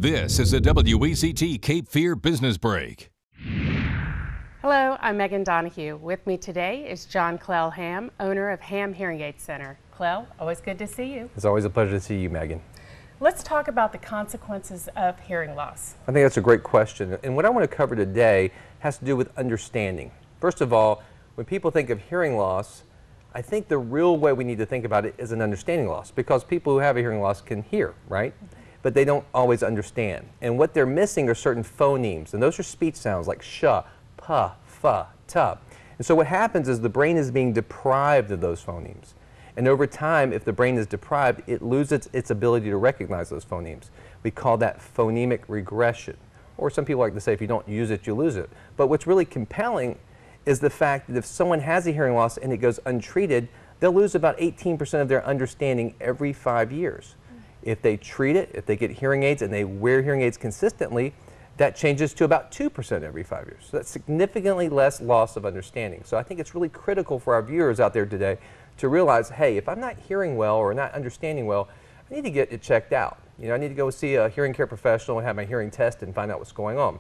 This is a WECT Cape Fear Business Break. Hello, I'm Megan Donahue. With me today is John Clell Hamm, owner of Hamm Hearing Aid Center. Clell, always good to see you. It's always a pleasure to see you, Megan. Let's talk about the consequences of hearing loss. I think that's a great question. And what I want to cover today has to do with understanding. First of all, when people think of hearing loss, I think the real way we need to think about it is an understanding loss, because people who have a hearing loss can hear, right? But they don't always understand. And what they're missing are certain phonemes, and those are speech sounds like sh, p, f, t. And so what happens is the brain is being deprived of those phonemes. And over time, if the brain is deprived, it loses its ability to recognize those phonemes. We call that phonemic regression. Or some people like to say, if you don't use it, you lose it. But what's really compelling is the fact that if someone has a hearing loss and it goes untreated, they'll lose about 18% of their understanding every 5 years. If they treat it, if they get hearing aids and they wear hearing aids consistently, that changes to about 2% every 5 years. So that's significantly less loss of understanding. So I think it's really critical for our viewers out there today to realize, hey, if I'm not hearing well or not understanding well, I need to get it checked out. You know, I need to go see a hearing care professional and have my hearing tested and find out what's going on.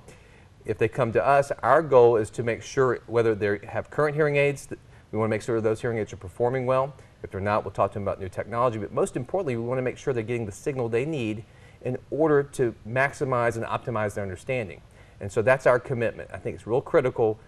If they come to us, our goal is to make sure whether they have current hearing aids, we want to make sure those hearing aids are performing well. If they're not, we'll talk to them about new technology. But most importantly, we want to make sure they're getting the signal they need in order to maximize and optimize their understanding. And so that's our commitment. I think it's real critical.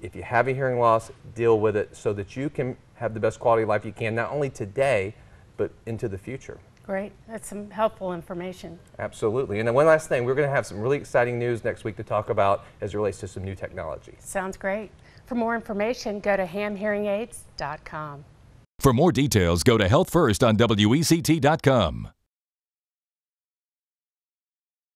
If you have a hearing loss, deal with it so that you can have the best quality of life you can, not only today, but into the future. Great. That's some helpful information. Absolutely. And then one last thing, we're going to have some really exciting news next week to talk about as it relates to some new technology. Sounds great. For more information, go to hammhearingaids.com. For more details, go to Health First on WECT.com.